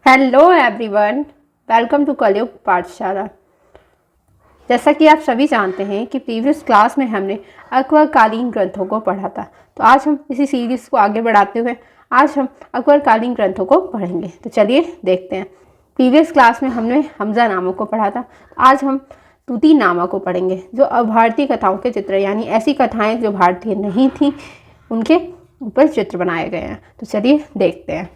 Hello everyone, welcome to कलयुग पाठशाला। जैसा कि आप सभी जानते हैं कि प्रीवियस क्लास में हमने अकबरकालीन ग्रंथों को पढ़ा था, तो आज हम इसी सीरीज़ को आगे बढ़ाते हुए आज हम अकबरकालीन ग्रंथों को पढ़ेंगे। तो चलिए देखते हैं। प्रीवियस क्लास में हमने हमजा नामा को पढ़ा था, तो आज हम तूती नामा को पढ़ेंगे, जो अभारतीय कथाओं के चित्र यानी ऐसी कथाएँ जो भारतीय नहीं थीं उनके ऊपर चित्र बनाए गए हैं। तो चलिए देखते हैं।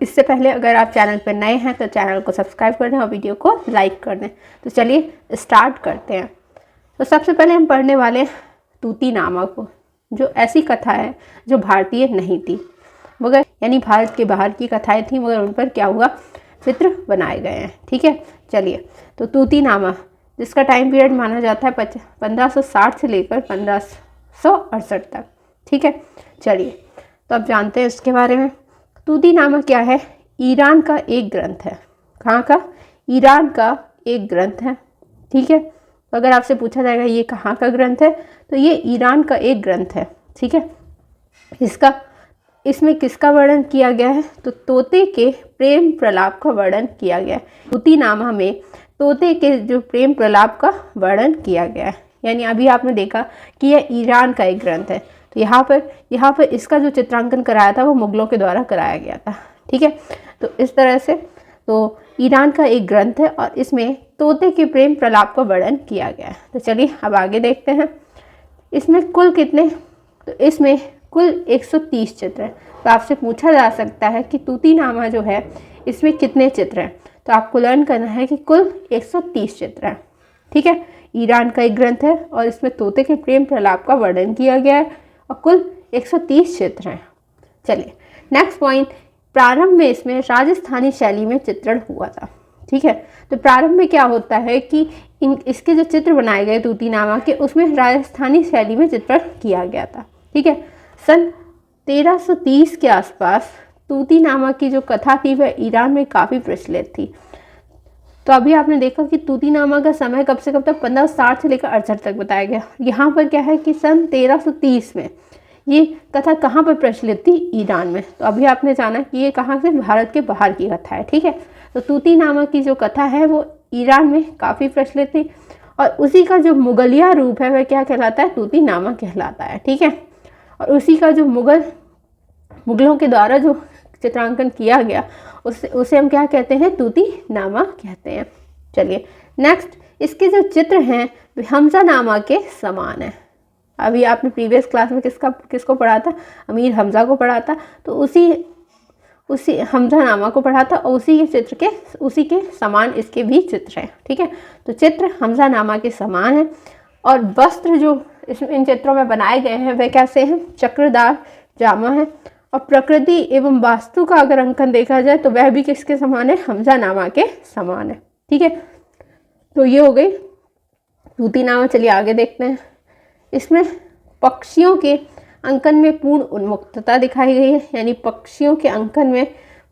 इससे पहले अगर आप चैनल पर नए हैं तो चैनल को सब्सक्राइब कर दें और वीडियो को लाइक कर दें। तो चलिए स्टार्ट करते हैं। तो सबसे पहले हम पढ़ने वाले तूती नामा को, जो ऐसी कथा है जो भारतीय नहीं थी मगर यानी भारत के बाहर की कथाएं थी, मगर उन पर क्या हुआ, चित्र बनाए गए हैं। ठीक है, चलिए। तो तूती नामा, जिसका टाइम पीरियड माना जाता है 1560 से लेकर 1568 तक। ठीक है, चलिए। तो अब जानते हैं इसके बारे में। तूती नामा क्या है? ईरान का एक ग्रंथ है। कहाँ का? ईरान का एक ग्रंथ है। ठीक है, तो अगर आपसे पूछा जाएगा ये कहाँ का ग्रंथ है, तो ये ईरान का एक ग्रंथ है। ठीक है, इसमें किसका वर्णन किया गया है? तो तोते के प्रेम प्रलाप का वर्णन किया गया है। तूती नामा में तोते के जो प्रेम प्रलाप का वर्णन किया गया है। यानी अभी आपने देखा कि यह ईरान का एक ग्रंथ है, तो यहाँ पर इसका जो चित्रांकन कराया था वो मुगलों के द्वारा कराया गया था। ठीक है, तो इस तरह से तो ईरान का एक ग्रंथ है और इसमें तोते के प्रेम प्रलाप का वर्णन किया गया है। तो चलिए अब आगे देखते हैं। इसमें कुल कितने? तो इसमें कुल 130 चित्र हैं। तो आपसे पूछा जा सकता है कि तूती नामा जो है इसमें कितने चित्र हैं, तो आपको लर्न करना है कि कुल 130 चित्र हैं। ठीक है, ईरान का एक ग्रंथ है और इसमें तोते के प्रेम प्रलाप का वर्णन किया गया है और कुल 130 चित्र हैं। चलिए नेक्स्ट पॉइंट। प्रारंभ में इसमें राजस्थानी शैली में चित्रण हुआ था। ठीक है, तो प्रारंभ में क्या होता है कि इसके जो चित्र बनाए गए तूती नामा के, उसमें राजस्थानी शैली में चित्रण किया गया था। ठीक है, सन 1330 के आसपास तूती नामा की जो कथा थी वह ईरान में काफ़ी प्रचलित थी। तो अभी आपने देखा कि तूती नामा का समय कब से कब तक 1560 से लेकर 68 तक बताया गया। यहाँ पर क्या है कि सन 1330 में ये कथा कहाँ पर प्रचलित थी? ईरान में। तो अभी आपने जाना कि ये कहाँ से, भारत के बाहर की कथा है। ठीक है, तो तूती नामा की जो कथा है वो ईरान में काफ़ी प्रचलित थी और उसी का जो मुगलिया रूप है वह क्या कहलाता है? तूती नामा कहलाता है। ठीक है, और उसी का जो मुगलों के द्वारा जो चित्रांकन किया गया उसे हम क्या कहते हैं? तूती नामा कहते हैं। चलिए नेक्स्ट। इसके जो चित्र हैं वे हमजा नामा के समान हैं। अभी आपने प्रीवियस क्लास में किसको पढ़ा था? अमीर हमजा को पढ़ा था। तो उसी हमजा नामा को पढ़ा था और उसी के समान इसके भी चित्र हैं। ठीक है, तो चित्र हमजा नामा के समान हैं और वस्त्र जो इन चित्रों में बनाए गए हैं वे कैसे हैं? चक्रदार जामा है। और प्रकृति एवं वास्तु का अगर अंकन देखा जाए तो वह भी किसके समान है? हमजा नामा के समान है। ठीक है, तो ये हो गई तूती नामा। चलिए आगे देखते हैं। इसमें पक्षियों के अंकन में पूर्ण उन्मुक्तता दिखाई गई है, यानी पक्षियों के अंकन में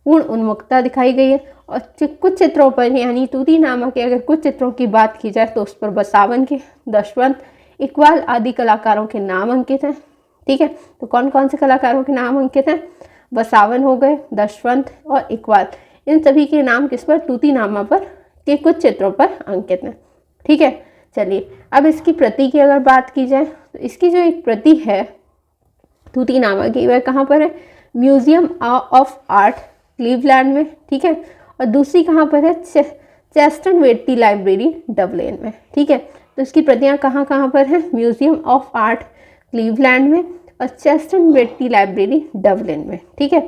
पूर्ण उन्मुक्तता दिखाई गई है। और कुछ चित्रों पर, यानी तूती नामा के अगर कुछ चित्रों की बात की जाए तो उस पर बसावन के, दशवंत, इकबाल आदि कलाकारों के नाम अंकित हैं। ठीक है, तो कौन कौन से कलाकारों के नाम अंकित हैं? बसावन हो गए, दशवंत और इकबाल। इन सभी के नाम किस पर? तूती नामा पर के कुछ चित्रों पर अंकित हैं। ठीक है, चलिए अब इसकी प्रति की अगर बात की जाए तो इसकी जो एक प्रति है तूती नामा की वह कहाँ पर है? म्यूजियम ऑफ आर्ट क्लीवलैंड में। ठीक है, और दूसरी कहाँ पर है? चेस्टन वेट्टी लाइब्रेरी डबलिन में। ठीक है, तो इसकी प्रतियाँ कहाँ कहाँ पर हैं? म्यूजियम ऑफ आर्ट क्लीवलैंड में और चेस्टन वेट्टी लाइब्रेरी डबलिन में। ठीक है,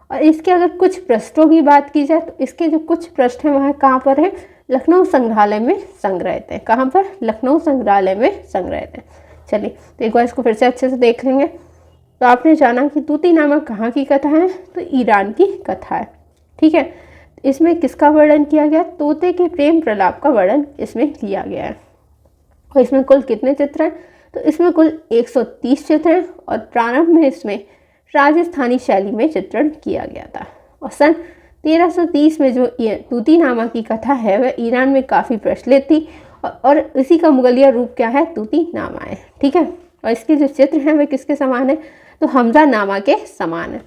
और इसके अगर कुछ पृष्ठों की बात की जाए तो इसके जो कुछ पृष्ठ हैं वह कहाँ पर है? लखनऊ संग्रहालय में संग्रहित है। कहाँ पर? लखनऊ संग्रहालय में संग्रहित है। चलिए तो एक बार इसको फिर से अच्छे से देख लेंगे। तो आपने जाना कि तूती नामा कहाँ की कथा है? तो ईरान की कथा है। ठीक है, इसमें किसका वर्णन किया गया? तोते के प्रेम प्रलाप का वर्णन इसमें किया गया है। और इसमें कुल कितने चित्र हैं? तो इसमें कुल 130 चित्र हैं और प्रारंभ में इसमें राजस्थानी शैली में चित्रण किया गया था। और सन 1330 में जो तूती नामा की कथा है वह ईरान में काफ़ी प्रचलित थी और इसी का मुगलिया रूप क्या है? तूती नामा है। ठीक है, और इसके जो चित्र हैं वे किसके समान है? तो हमजा नामा के समान है।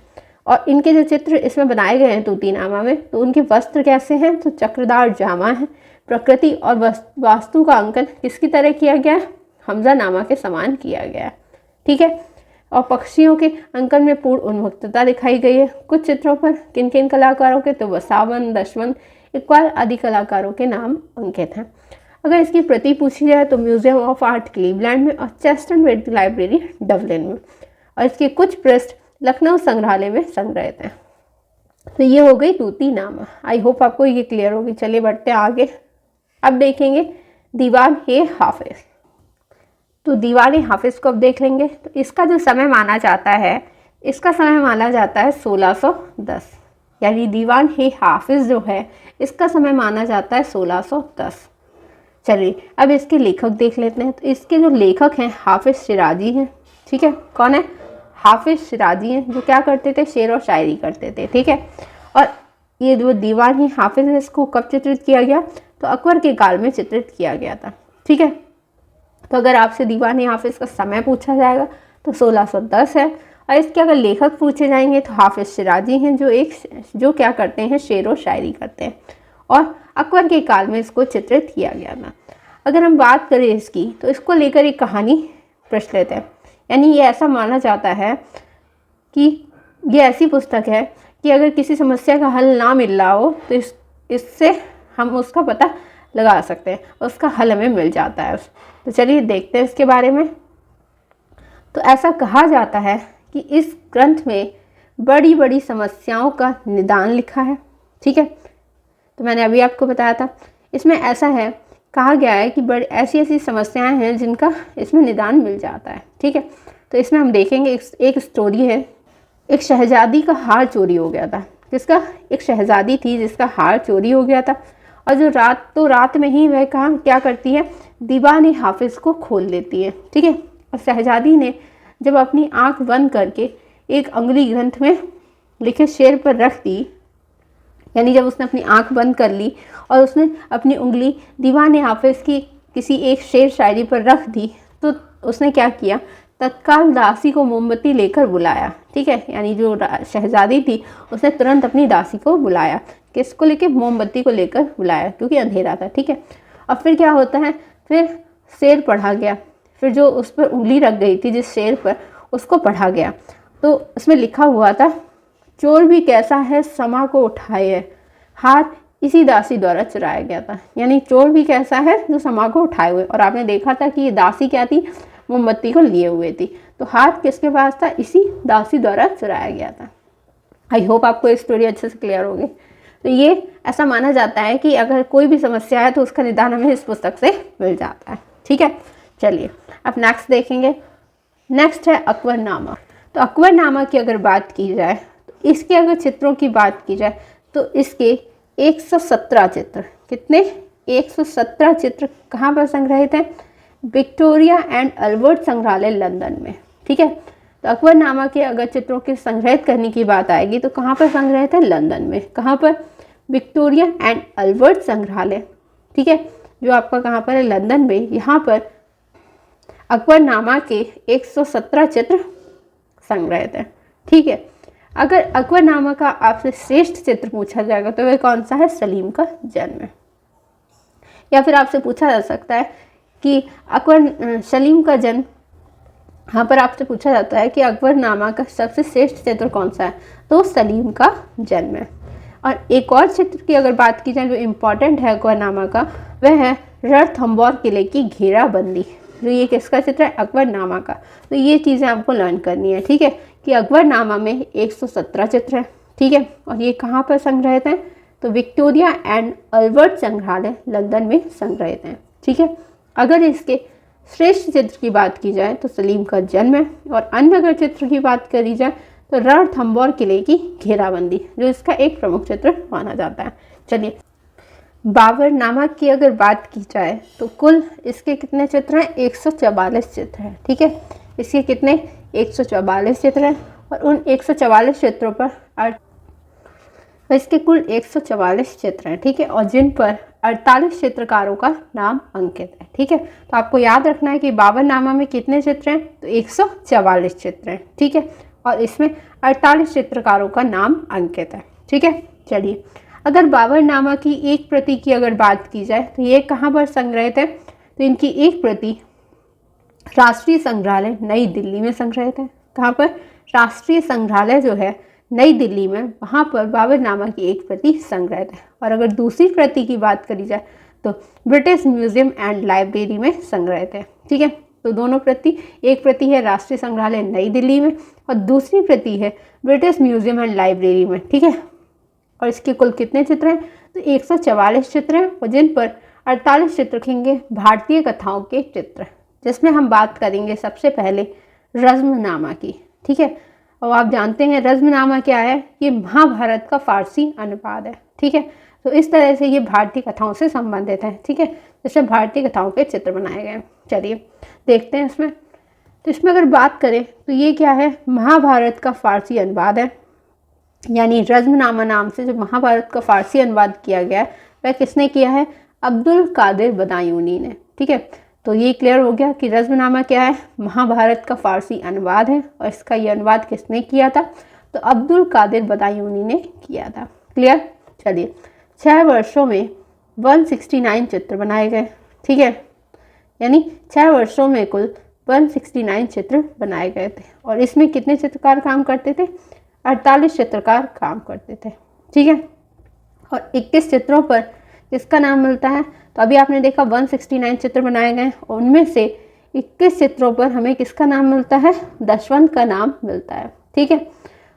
और इनके जो चित्र इसमें बनाए गए हैं तूतीनामा में, तो उनके वस्त्र कैसे हैं, तो चक्रदार जामा है। प्रकृति और वास्तु का अंकन किसकी तरह किया गया है, हमजा नामा के समान किया गया है। ठीक है, और पक्षियों के अंकन में पूर्ण उन्मुक्तता दिखाई गई है। कुछ चित्रों पर किन किन कलाकारों के, तो वसावन, दशवन, इकबाल आदि कलाकारों के नाम अंकित हैं। अगर इसकी प्रति पूछी जाए तो म्यूजियम ऑफ आर्ट क्लीवलैंड में और चेस्टन वेड लाइब्रेरी डबलिन में, और इसके कुछ पृष्ठ लखनऊ संग्रहालय में संग्रहित हैं। तो ये हो गई तूतीनामा। आई होप आपको ये क्लियर होगी। चलिए बढ़ते हैं आगे। अब देखेंगे दीवान ए हाफिज। तो दीवान ए हाफिज को अब देख लेंगे। तो इसका जो समय माना जाता है, इसका समय माना जाता है 1610, यानी दीवान ए हाफिज जो है इसका समय माना जाता है 1610। चलिए अब इसके लेखक देख लेते हैं। तो इसके जो लेखक हैं हाफिज शिराजी हैं। ठीक है, कौन है, हाफिज शिराजी हैं, जो क्या करते थे, शेर और शायरी करते थे। ठीक है, और ये जो दीवान ही हाफिज है इसको कब चित्रित किया गया, तो अकबर के काल में चित्रित किया गया था। ठीक है, तो अगर आपसे दीवान ही हाफिज का समय पूछा जाएगा तो 1610 है, और इसके अगर लेखक पूछे जाएंगे तो हाफिज शिराजी हैं, जो क्या करते हैं, शेर और शायरी करते हैं, और अकबर के काल में इसको चित्रित किया गया था। अगर हम बात करें इसकी, तो इसको लेकर एक कहानी प्रचलित है। यानी ये ऐसा माना जाता है कि ये ऐसी पुस्तक है कि अगर किसी समस्या का हल ना मिल रहा हो तो इससे हम उसका पता लगा सकते हैं, उसका हल हमें मिल जाता है। तो चलिए देखते हैं इसके बारे में। तो ऐसा कहा जाता है कि इस ग्रंथ में बड़ी बड़ी समस्याओं का निदान लिखा है। ठीक है, तो मैंने अभी आपको बताया था, इसमें ऐसा है, कहा गया है कि बड़ी ऐसी समस्याएं हैं जिनका इसमें निदान मिल जाता है। ठीक है, तो इसमें हम देखेंगे एक स्टोरी है। एक शहजादी का हार चोरी हो गया था। किसका, एक शहजादी थी जिसका हार चोरी हो गया था, और जो रात में ही वह क्या करती है, दीवान ए हाफिज को खोल देती है। ठीक है, और शहजादी ने जब अपनी आंख बंद करके एक अंगुली ग्रंथ में लिखे शेर पर रख दी, यानी जब उसने अपनी आंख बंद कर ली और उसने अपनी उंगली दीवान ए हाफिज की किसी एक शेर शायरी पर रख दी, तो उसने क्या किया, तत्काल दासी को मोमबत्ती लेकर बुलाया। ठीक है, यानी जो शहजादी थी उसने तुरंत अपनी दासी को बुलाया। किसको लेके, मोमबत्ती को लेकर बुलाया, क्योंकि अंधेरा था। ठीक है, और फिर क्या होता है, फिर शेर पढ़ा गया। फिर जो उस पर उंगली रख गई थी जिस शेर पर, उसको पढ़ा गया। तो उसमें लिखा हुआ था, चोर भी कैसा है समा को उठाए है, हाथ इसी दासी द्वारा चुराया गया था। यानी चोर भी कैसा है जो समा को उठाए हुए, और आपने देखा था कि ये दासी क्या थी, मोमबत्ती को लिए हुए थी। तो हाथ किसके पास था, इसी दासी द्वारा चुराया गया था। आई होप आपको ये स्टोरी अच्छे से क्लियर होगी। तो ये ऐसा माना जाता है कि अगर कोई भी समस्या है तो उसका निदान हमें इस पुस्तक से मिल जाता है। ठीक है, चलिए अब नेक्स्ट देखेंगे। नेक्स्ट है अकबरनामा। तो अकबरनामा की अगर बात की जाए, तो इसके अगर चित्रों की बात की जाए तो इसके 117 चित्र, कितने, 117 चित्र कहाँ पर संग्रहित हैं, विक्टोरिया एंड अल्बर्ट संग्रहालय लंदन में। ठीक है, तो अकबरनामा के अगर चित्रों के संग्रहित करने की बात आएगी तो कहाँ पर संग्रहित है, लंदन में। कहाँ पर, विक्टोरिया एंड अल्बर्ट संग्रहालय। ठीक है, जो आपका कहाँ पर है, लंदन में। यहाँ पर अकबरनामा के 117 चित्र संग्रहित हैं। ठीक है, अगर अकबरनामा का आपसे श्रेष्ठ चित्र पूछा जाएगा तो वह कौन सा है, सलीम का जन्म। या फिर आपसे पूछा जा सकता है कि सलीम का जन्म, यहाँ पर आपसे पूछा जाता है कि अकबरनामा का सबसे श्रेष्ठ चित्र कौन सा है, तो सलीम का जन्म है। और एक और चित्र की अगर बात की जाए जो इम्पॉर्टेंट है अकबरनामा का, वह है रणथंभौर किले की घेराबंदी। जो ये किसका चित्र है, अकबरनामा का। तो ये चीज़ें आपको लर्न करनी है। ठीक है, कि अकबरनामा में 117 चित्र हैं। ठीक है, और ये कहाँ पर संग्रहित हैं, तो विक्टोरिया एंड अल्बर्ट संग्रहालय लंदन में संग्रहित हैं। ठीक है, अगर इसके श्रेष्ठ चित्र की बात की जाए तो सलीम का जन्म है, और अन्य अगर चित्र की बात करी जाए तो रणथंभौर किले की घेराबंदी, जो इसका एक प्रमुख चित्र माना जाता है। चलिए, बाबरनामा की अगर बात की जाए तो कुल इसके कितने चित्र हैं, 144 चित्र हैं। ठीक है, इसके कितने, 144 चित्र हैं, और उन 144 चित्रों पर इसके कुल 144 चित्र हैं। ठीक है, और जिन पर 48 चित्रकारों का नाम अंकित है। ठीक है, तो आपको याद रखना है कि बाबरनामा में कितने चित्र हैं, तो 144 चित्र हैं। ठीक है, और इसमें 48 चित्रकारों का नाम अंकित है। ठीक है, चलिए अगर बाबरनामा की एक प्रति की अगर बात की जाए तो ये कहाँ पर संग्रहित है? तो इनकी एक प्रति राष्ट्रीय संग्रहालय नई दिल्ली में संग्रहित है। कहाँ पर? राष्ट्रीय संग्रहालय जो है नई दिल्ली में, वहाँ पर बाबरनामा की एक प्रति संग्रहित है। और अगर दूसरी प्रति की बात करी जाए तो ब्रिटिश म्यूजियम एंड लाइब्रेरी में संग्रहित है। ठीक है, तो दोनों प्रति, एक प्रति है राष्ट्रीय संग्रहालय नई दिल्ली में और दूसरी प्रति है ब्रिटिश म्यूजियम एंड लाइब्रेरी में। ठीक है, और इसके कुल कितने चित्र हैं? तो 144 चित्र हैं और जिन पर 48 चित्र रखेंगे भारतीय कथाओं के चित्र, जिसमें हम बात करेंगे सबसे पहले रज़्मनामा की। ठीक है, और आप जानते हैं रज़्मनामा क्या है? ये महाभारत का फारसी अनुवाद है। ठीक है, तो इस तरह से ये भारतीय कथाओं से संबंधित है। ठीक है, जिसमें भारतीय कथाओं के चित्र बनाए गए हैं। चलिए देखते हैं इसमें। तो इसमें अगर बात करें तो ये क्या है? महाभारत का फारसी अनुवाद है, यानी रज़्मनामा नाम से जो महाभारत का फारसी अनुवाद किया गया है वह किसने किया है? अब्दुल कादिर बदायूनी ने। ठीक है, तो ये क्लियर हो गया कि रज़्मनामा क्या है? महाभारत का फारसी अनुवाद है और इसका ये अनुवाद किसने किया था? तो अब्दुल कादिर बदायूनी ने किया था। क्लियर? चलिए 6 वर्षों में 169 चित्र बनाए गए। ठीक है, यानी 6 वर्षों में कुल 169 चित्र बनाए गए थे और इसमें कितने चित्रकार काम करते थे? 48 चित्रकार काम करते थे। ठीक है, और 21 चित्रों पर किसका नाम मिलता है? तो अभी आपने देखा 169 चित्र बनाए गए और उनमें से 21 चित्रों पर हमें किसका नाम मिलता है? दशवंत का नाम मिलता है। ठीक है,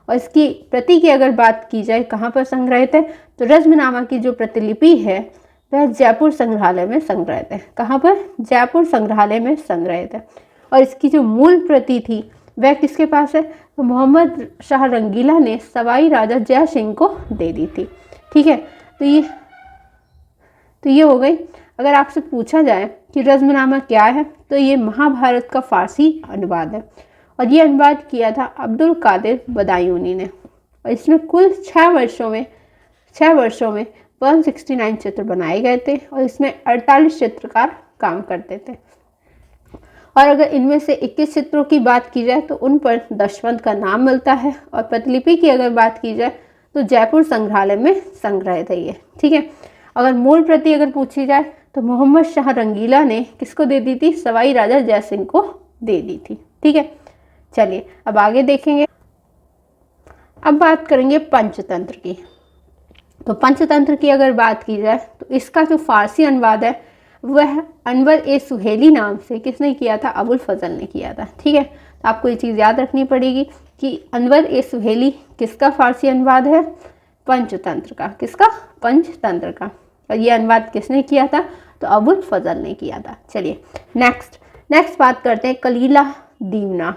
और इसकी प्रति की अगर बात की जाए कहाँ पर संग्रहित है? तो रज़्मनामा की जो प्रतिलिपि है वह जयपुर संग्रहालय में संग्रहित है। कहाँ पर? जयपुर संग्रहालय में संग्रहित है। और इसकी जो मूल प्रति थी वह किसके पास है? तो मोहम्मद शाह रंगीला ने सवाई राजा जय सिंह को दे दी थी। ठीक है, तो ये हो गई। अगर आपसे पूछा जाए कि रज़्मनामा क्या है तो ये महाभारत का फारसी अनुवाद है और ये अनुवाद किया था अब्दुल कादिर बदायूनी ने। और इसमें कुल 6 वर्षों में 169 चित्र बनाए गए थे और इसमें 48 चित्रकार काम करते थे। और अगर इनमें से 21 चित्रों की बात की जाए तो उन पर दशवंत का नाम मिलता है और प्रतिलिपि की अगर बात की जाए तो जयपुर संग्रहालय में संग्रहित है ये। ठीक है, अगर मूल प्रति अगर पूछी जाए तो मोहम्मद शाह रंगीला ने किसको दे दी थी? सवाई राजा जय सिंह को दे दी थी। ठीक है, चलिए अब आगे देखेंगे। अब बात करेंगे पंचतंत्र की। तो पंचतंत्र की अगर बात की जाए तो इसका जो फारसी अनुवाद है वह अनवर ए सुहेली नाम से किसने किया था? अबुल फजल ने किया था। ठीक है, तो आपको ये चीज़ याद रखनी पड़ेगी कि अनवर ए सुहेली किसका फारसी अनुवाद है? पंचतंत्र का। किसका? पंचतंत्र का। और ये अनुवाद किसने किया था? तो अबुल फजल ने किया था। चलिए नेक्स्ट बात करते हैं कलीला दीवना।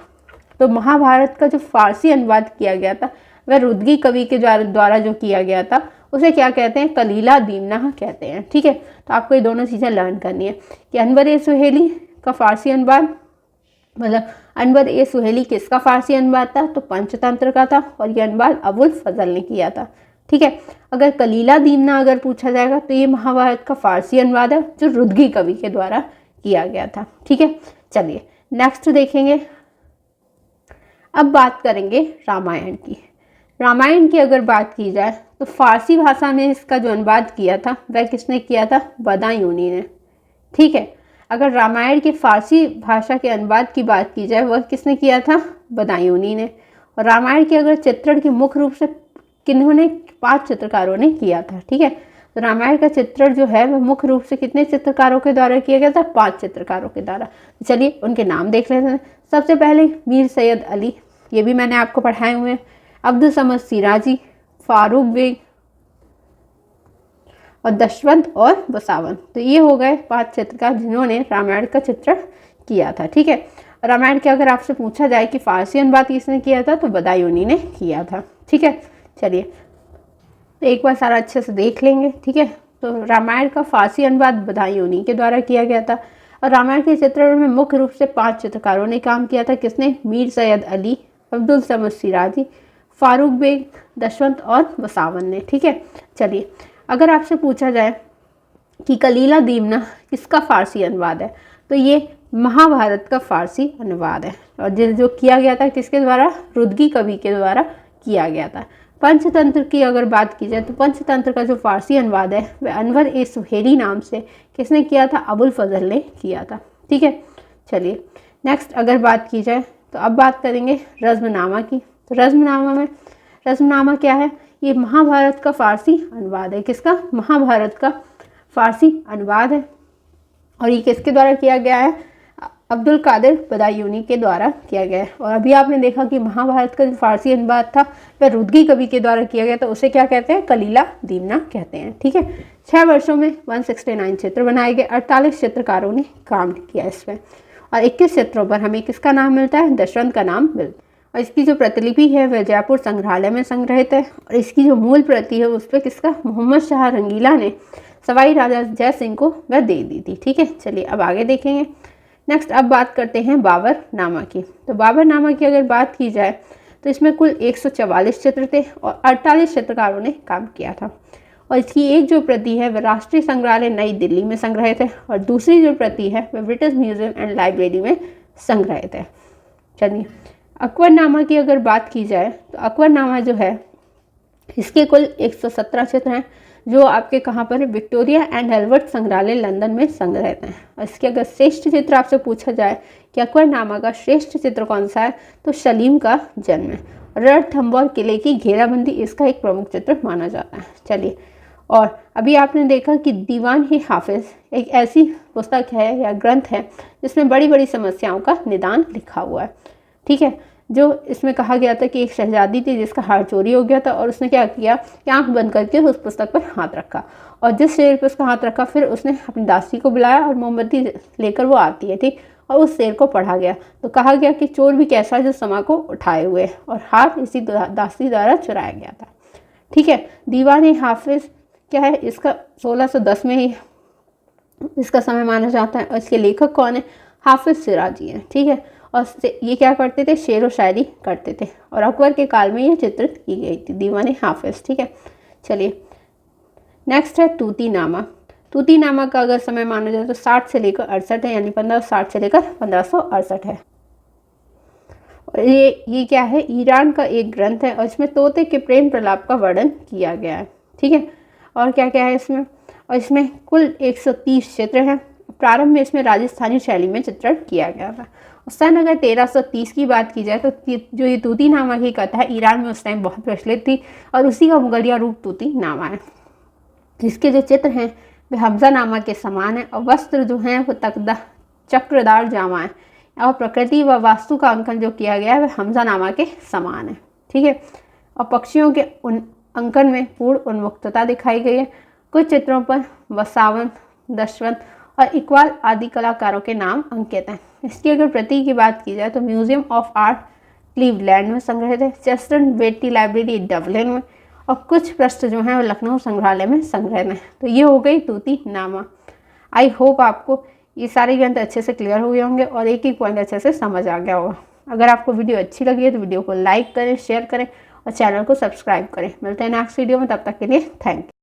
तो महाभारत का जो फारसी अनुवाद किया गया था वह रुदगी कवि के द्वारा जो किया गया था उसे क्या कहते हैं? कलीला दीवना कहते हैं। ठीक है, तो आपको ये दोनों चीज़ें लर्न करनी है कि अनवर ए सुहेली का फारसी अनुवाद, मतलब अनवर ए सुहेली किसका फारसी अनुवाद था? तो पंचतंत्र का था और ये अनुवाद अबुल फजल ने किया था। ठीक है, अगर कलीला दीवना अगर पूछा जाएगा तो ये महाभारत का फारसी अनुवाद है जो रुदगी कवि के द्वारा किया गया था। ठीक है, चलिए नेक्स्ट देखेंगे। अब बात करेंगे रामायण की। रामायण की अगर बात की जाए तो फारसी भाषा में इसका जो अनुवाद किया था वह किसने किया था? बदायूनी ने। ठीक है, अगर रामायण की फारसी भाषा के अनुवाद की बात की जाए वह किसने किया था? बदायूनी ने। और रामायण के अगर चित्रण की मुख्य रूप से किन्होंने? 5 चित्रकारों ने किया था। ठीक है, तो रामायण का चित्रण जो है वह मुख्य रूप से कितने चित्रकारों के द्वारा किया गया था? 5 चित्रकारों के द्वारा। चलिए उनके नाम देख लेते हैं। सबसे पहले मीर सैयद अली, ये भी मैंने आपको पढ़ाए हुए हैं, अब्दुल समद सिराजी, फारूक बेग और दशवंत और बसावन। तो ये हो गए 5 चित्रकार जिन्होंने रामायण का चित्रण किया था। ठीक है, रामायण के अगर आपसे पूछा जाए कि फारसी अनुवाद किसने किया था तो बदायूनी ने किया था। ठीक है, चलिए तो एक बार सारा अच्छे से देख लेंगे। ठीक है, तो रामायण का फारसी अनुवाद बदायूनी के द्वारा किया गया था और रामायण के चित्रण में मुख्य रूप से 5 चित्रकारों ने काम किया था। किसने? मीर सैयद अली, अब्दुल समद सिराजी, फारूक बेग, दशवंत और बसावन ने। ठीक है, चलिए अगर आपसे पूछा जाए कि कलीला दीवना किसका फारसी अनुवाद है तो ये महाभारत का फारसी अनुवाद है। और जो किया गया था किसके द्वारा? रुदगी कवि के द्वारा किया गया था। पंचतंत्र की अगर बात की जाए तो पंचतंत्र का जो फारसी अनुवाद है वह अनवर ए सुहेली नाम से किसने किया था? अबुल फजल ने किया था। ठीक है, चलिए नेक्स्ट अगर बात की जाए तो अब बात करेंगे रज़्मनामा की। तो रज़्मनामा क्या है? ये महाभारत का फारसी अनुवाद है। किसका? महाभारत का फारसी अनुवाद है। और ये किसके द्वारा किया गया है? अब्दुल कादिर बदायूनी के द्वारा किया गया है। और अभी आपने देखा कि महाभारत का जो फारसी अनुवाद था वह रुदगी कवि के द्वारा किया गया, तो उसे क्या कहते हैं? कलीला दीवाना कहते हैं। ठीक है, 6 वर्षों में 169 चित्र बनाए गए, 48 चित्रकारों ने काम किया इसमें, और 21 चित्रों पर हमें किसका नाम मिलता है? दशरथ का नाम मिलता है। और इसकी जो प्रतिलिपि है वह जयपुर संग्रहालय में संग्रहित है। और इसकी जो मूल प्रति है उस पर किसका? मोहम्मद शाह रंगीला ने सवाई राजा जय सिंह को वह दे दी थी। ठीक है, चलिए अब आगे देखेंगे। नेक्स्ट अब बात करते हैं बाबरनामा की। तो बाबरनामा की अगर बात की जाए तो इसमें कुल 144 चित्र थे और 48 चित्रकारों ने काम किया था। और इसकी एक जो प्रति है वह राष्ट्रीय संग्रहालय नई दिल्ली में संग्रहित है, और दूसरी जो प्रति है वह ब्रिटिश म्यूजियम एंड लाइब्रेरी में संग्रहित है। चलिए अकबरनामा की अगर बात की जाए तो अकबरनामा जो है इसके कुल 117 चित्र हैं, जो आपके कहाँ पर? विक्टोरिया एंड एल्बर्ट संग्रहालय लंदन में संग्रहित हैं। और इसके अगर श्रेष्ठ चित्र आपसे पूछा जाए कि अकबरनामा का श्रेष्ठ चित्र कौन सा है, तो सलीम का जन्म है। रणथंभौर किले की घेराबंदी इसका एक प्रमुख चित्र माना जाता है। चलिए, और अभी आपने देखा कि दीवान-ए-हाफिज एक ऐसी पुस्तक है या ग्रंथ है जिसमें बड़ी बड़ी समस्याओं का निदान लिखा हुआ है। ठीक है, जो इसमें कहा गया था कि एक शहजादी थी जिसका हार चोरी हो गया था, और उसने क्या किया कि आंख बंद करके उस पुस्तक पर हाथ रखा, और जिस शेर पर उसका हाथ रखा फिर उसने अपनी दासी को बुलाया और मोमबत्ती लेकर वो आती है, ठीक, और उस शेर को पढ़ा गया तो कहा गया कि चोर भी कैसा है जो समा को उठाए हुए, और हाथ इसी दासी द्वारा चुराया गया था। ठीक है, दीवान-ए-हाफिज क्या है? इसका 1610 में ही इसका समय माना जाता है। और इसके लेखक कौन है? हाफिज सिराजी हैं। ठीक है, और ये क्या करते थे? शेर व शायरी करते थे, और अकबर के काल में ये चित्रित की गई थी, दीवान-ए-हाफिज। ठीक है, चलिए नेक्स्ट है तूतीनामा। तूतीनामा का अगर समय माना जाए तो 60 से लेकर 68 है, यानी 1560 से लेकर 1568 है। और ये क्या है? ईरान का एक ग्रंथ है, और इसमें तोते के प्रेम प्रलाप का वर्णन किया गया है। ठीक है, और क्या क्या है इसमें? और इसमें कुल 130 चित्र हैं। प्रारंभ में इसमें राजस्थानी शैली में चित्रण किया गया था। सन अगर 1330 की बात की जाए तो जो ये तूतीनामा की कथा है ईरान में उस टाइम बहुत प्रचलित थी, और उसी का मुगलिया रूप तूतीनामा है। इसके जो चित्र हैं वे हमजानामा के समान है, और वस्त्र जो हैं वो चक्रदार जामा है, और प्रकृति व वास्तु का अंकन जो किया गया है वह हमजानामा के समान है। ठीक है, और पक्षियों के अंकन में पूर्ण उन्मुक्तता दिखाई गई है। कुछ चित्रों पर वसावन, दशवंत और इकबाल आदि कलाकारों के नाम अंकित हैं। इसकी अगर प्रति की बात की जाए तो म्यूजियम ऑफ आर्ट क्लीवलैंड में संग्रहित है, चेस्टन बेटी लाइब्रेरी डबलिन में, और कुछ पृष्ठ जो हैं वो लखनऊ संग्रहालय में संग्रहित हैं। तो ये हो गई तूतीनामा। आई होप आपको ये सारे ग्रंथ अच्छे से क्लियर हो गए होंगे और एक एक पॉइंट अच्छे से समझ आ गया होगा। अगर आपको वीडियो अच्छी लगी है तो वीडियो को लाइक करें, शेयर करें और चैनल को सब्सक्राइब करें। मिलते हैं नेक्स्ट वीडियो में, तब तक के लिए थैंक यू।